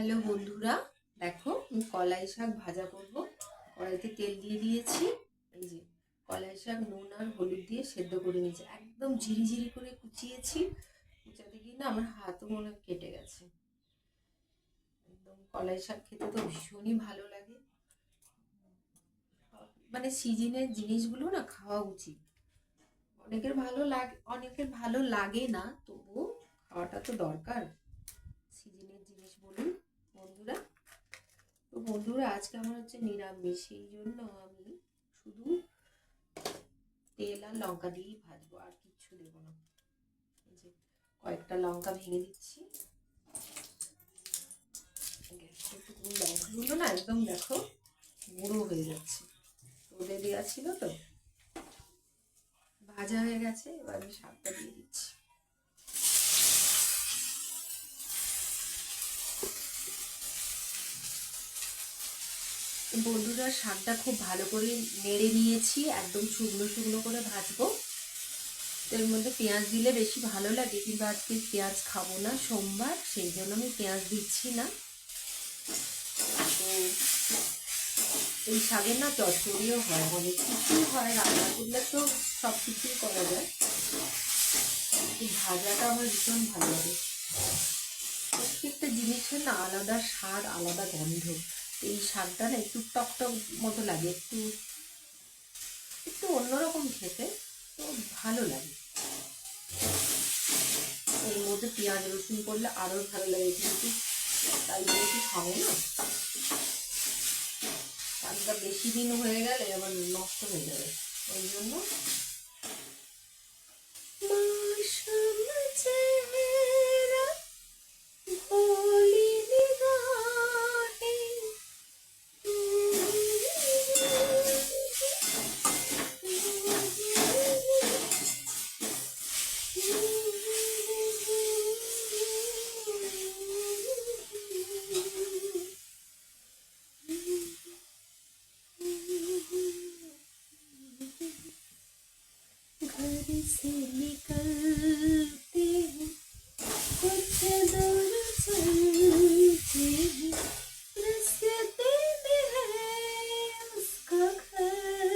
Hello বন্ধুরা, দেখো আমি কলাই শাক ভাজা করব। কড়াইতে তেল দিয়ে দিয়েছি। এই যে কলাই শাক নুন আর হলুদ দিয়ে সেদ্ধ করে নিয়েছি, একদম ঝিরিঝিরি করে কুচিয়েছি। কুচাতে গিয়ে না আমার হাতও মনে হয় কেটে গেছে। একদম কলাই শাক খেতে তো ভীষণই ভালো লাগে। মানে সিজনের জিনিসগুলো না খাওয়া উচিত। অনেকের ভালো লাগে না, তবুও খাওয়াটা তো দরকার। সিজনের জিনিস বলুন বন্ধুরা। তো বন্ধুরা, আজকে আমার হচ্ছে নিরামিষ, সেই জন্য আমি শুধু তেল আর লঙ্কা দিয়েই ভাজবো, আর কিচ্ছু দেবো না। এই যে কয়েকটা লঙ্কা ভেঙে দিচ্ছি। লঙ্কাগুলো না একদম দেখো গুঁড়ো হয়ে যাচ্ছে, রোদে দেওয়া ছিল তো, ভাজা হয়ে গেছে। এবার আমি শাকটা দিয়ে দিচ্ছি। বন্ধুরা, শাকটা খুব ভালো করে নেড়ে নিয়েছি, একদম শুকনো শুকনো করে ভাজবো। এর মধ্যে পেঁয়াজ দিলে বেশি ভালো লাগে, কিন্তু আজকে পেঁয়াজ খাবো না, সোমবার, সেই জন্য আমি পেঁয়াজ দিচ্ছি না। তো এই শাকের না চচ্চড়িও হয়, অনেক কিছুই হয়, রান্না করলে তো সব কিছুই করা যায়। এই ভাজাটা আমার ভীষণ ভালো লাগে। প্রত্যেকটা জিনিসের না আলাদা স্বাদ, আলাদা গন্ধ। এই শাকটা না একটু টক টক মতো লাগে, একটু একটু অন্যরকম খেতে, তো ভালো লাগে। এর মধ্যে পেঁয়াজ রসুন করলে আরো ভালো লাগে, কিন্তু তাই বলে কি খাবো না। শাকটা বেশি দিন হয়ে গেলে আবার নষ্ট হয়ে যাবে, ওই জন্য। घर से निकलते हैं, कुछ दूर चलते हैं, रास्ते में है उसका घर।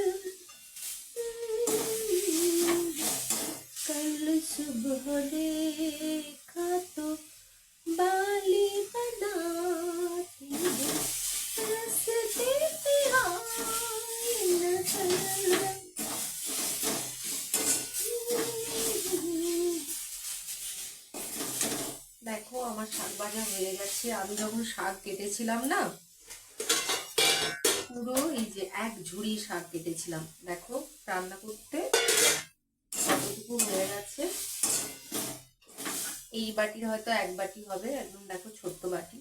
कल सुबह देखा तो बाली बनाती है, रास्ते में आए नजर। দেখো আমার শাক ভাজা হয়ে গেছে। আমি যখন শাক কেটেছিলাম না, পুরো এই যে এক ঝুড়ি শাক কেটেছিলাম, দেখো রান্না করতে কতটুকু হয়ে গেছে। এই বাটির হয়তো এক বাটি হবে, একদম দেখো ছোট্ট বাটি।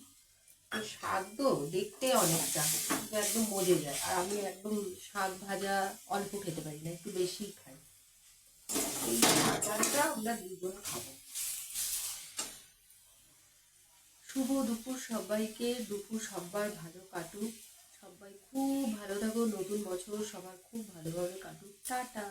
তো শাক তো দেখতে অনেকটা, কিন্তু একদম মজে যায়। আর আমি একদম শাক ভাজা অল্প খেতে পারি না, একটু বেশি খাই। এই শাকটা আমরা দুজন খাবো। শুভ দুপুর সবাইকে, দুপুর সবার ভালো কাটুক, সবাই খুব ভালো থাকো, নতুন বছর সবার খুব ভালোভাবে কাটুক। টাটা।